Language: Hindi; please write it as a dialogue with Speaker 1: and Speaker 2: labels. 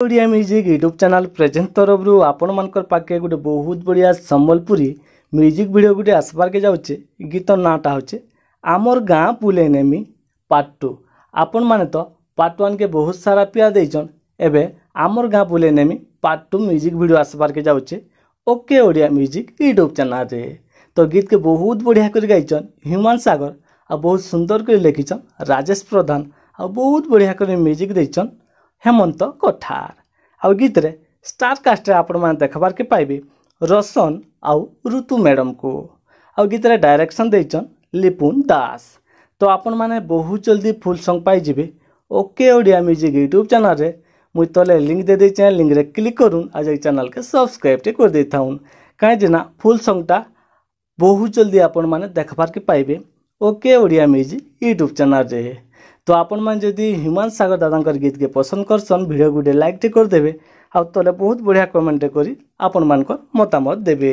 Speaker 1: Odia music YouTube channel present तरफ आपण मानकर पाके गोटे बहुत बढ़िया संबलपुरी म्यूजिक वीडियो गोटे आसबार के जाऊे। गीत नाटा होचे आमर गाँ पुले नेमी पार्ट 2। आपण माने तो पार्ट 1 के बहुत सारा प्यार देचन, एबे आमर गाँ पुले नेमी पार्ट 2 म्यूजिक वीडियो आसबार के जाऊे okay Odia music YouTube channel रे। तो गीत के बहुत बढ़िया कर गाइचन ह्यूमान सागर आ बहुत सुंदर कर लिखिछन राजेश प्रधान आ बहुत बढ़िया कर म्यूजिक देचन हेमंत कठार। आउ गीत रे स्टार कास्ट आपण मैंने देखबार के पाइबे रोशन आउ ऋतु मैडम को। आउ गीत रे डायरेक्शन देचन लिपुन दास। तो आपण मैंने बहुत जल्दी फुल सॉन्ग पाई जिबे okay Odia music YouTube channel रे। मुई तले लिंक दे दे चैनल लिंक रे क्लिक करूँ आज चैनल के सब्सक्राइब टे कर देता हूँ कहीं जना फुल सॉन्गटा बहुत जल्दी आपण मैंने देखबार के पाइबे okay Odia music YouTube channel रे। तो आपण मैंने जदि ह्यूमान सागर दादा गीत के पसंद करसन वीडियो गोटे लाइक टे करदेवे आ तले बहुत बढ़िया कमेंट करी आपण मानकर मतामत देवे।